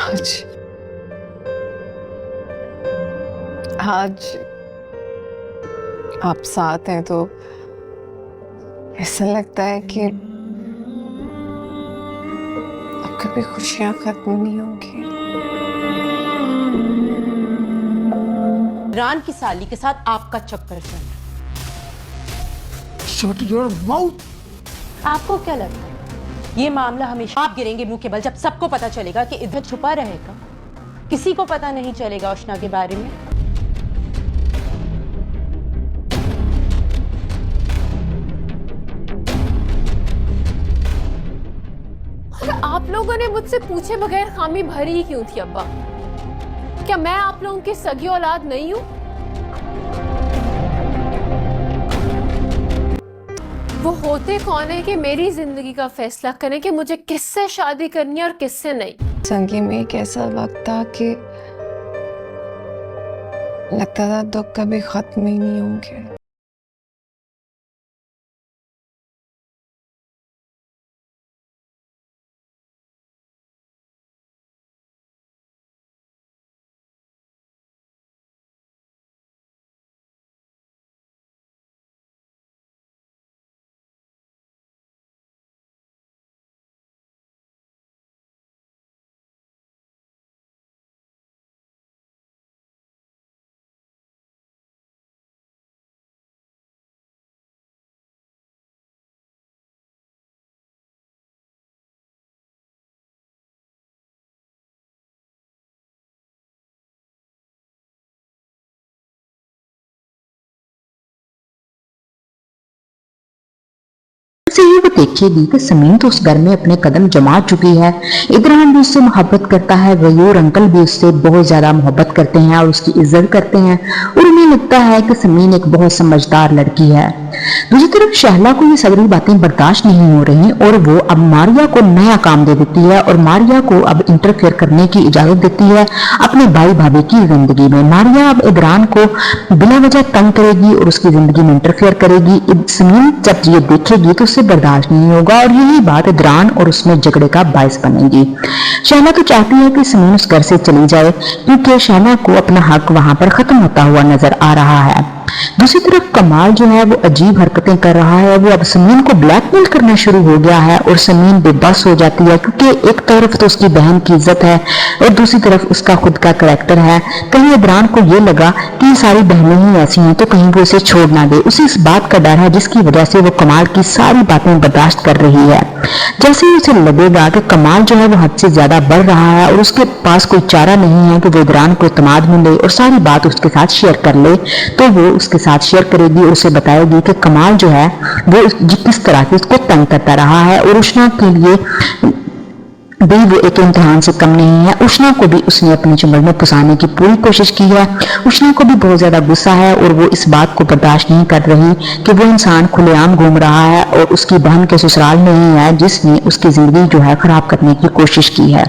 आज आप साथ हैं तो ऐसा लगता है कि अब कभी खुशियां खत्म नहीं होंगी। इमरान की साली के साथ आपका चक्कर चल रहा है। Shut your mouth! आपको क्या लगता है ये मामला हमेशा आप गिरेंगे मुंह के बल जब सबको पता चलेगा कि इधर छुपा रहेगा, किसी को पता नहीं चलेगा उष्णा के बारे में? आप लोगों ने मुझसे पूछे बगैर खामी भरी ही क्यों थी अब्बा? क्या मैं आप लोगों की सगी औलाद नहीं हूं? वो होते कौन है कि मेरी जिंदगी का फैसला करें कि मुझे किससे शादी करनी है और किससे नहीं? संगी में एक ऐसा वक्त था कि लगता था तो कभी खत्म ही नहीं होंगे। से ही वो देखेगी कि समीन तो उस घर में अपने कदम जमा चुकी है। इब्राहिम भी उससे मोहब्बत करता है, गयूर अंकल भी उससे बहुत ज्यादा मोहब्बत करते हैं और उसकी इज्जत करते हैं और उन्हें लगता है कि समीन एक बहुत समझदार लड़की है। दूसरी तरफ शहला को ये सारी बातें बर्दाश्त नहीं हो रही और वो अब मारिया को नया काम दे देती है और मारिया को अब इंटरफेयर करने की इजाजत देती है अपने भाई भाभी की जिंदगी में। मारिया अब इब्रान को बिना वजह तंग करेगी और उसकी जिंदगी में इंटरफेयर करेगी। समीन जब ये देखेगी तो उसे बर्दाश्त नहीं होगा और यही बात इब्रान और उसमें झगड़े का बायस बनेगी। शहला तो चाहती है कि समीन उस घर से चली जाए क्योंकि शहला को अपना हक वहां पर खत्म होता हुआ नजर आ रहा है। दूसरी तरफ कमाल जो है वो अजीब हरकतें कर रहा है। वो अब समीन को ब्लैकमेल करना शुरू हो गया है और समीन बेबस हो जाती है क्योंकि एक तरफ तो उसकी बहन की इज्जत है और दूसरी तरफ उसका खुद का करैक्टर है। कहीं इब्रान को ये लगा कि ये सारी बहनें ही ऐसी हैं तो कहीं वो इसे छोड़ ना दे। उसे इस बात का डर है जिसकी वजह से वो कमाल की सारी बातें बर्दाश्त कर रही है। जैसे ही उसे लगेगा कि कमाल जो है वो हद से ज्यादा बढ़ रहा है और उसके पास कोई चारा नहीं है कि वो इब्रान को इत्मीनान मिले और सारी बात उसके साथ शेयर कर ले, तो वो उसके साथ शेयर करेगी और उसे बताएगी कि कमाल जो है वो किस तरह से उसको तंग करता रहा है और उष्णा के लिए भी वो एक इम्तिहान से कम नहीं है। उष्णा को भी उसने अपनी चुंबल में फंसाने की पूरी कोशिश की है। उष्णा को भी बहुत ज्यादा गुस्सा है और वो इस बात को बर्दाश्त नहीं कर रही कि वो इंसान खुलेआम घूम रहा है और उसकी बहन के ससुराल में ही है जिसने उसकी जिंदगी जो है खराब करने की कोशिश की है।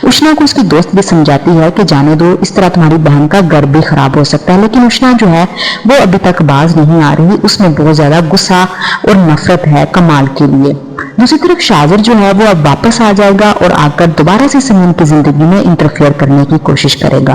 उष्णा को उसकी दोस्त भी समझाती है कि जाने दो, इस तरह तुम्हारी बहन का घर भी खराब हो सकता है, लेकिन उष्णा जो है वो अभी तक बाज नहीं आ रही। उसमें बहुत ज्यादा गुस्सा और नफरत है कमाल के लिए। दूसरी तरफ शाजिर जो है वो अब वापस आ जाएगा और आकर दोबारा से समीन की जिंदगी में इंटरफेयर करने की कोशिश करेगा।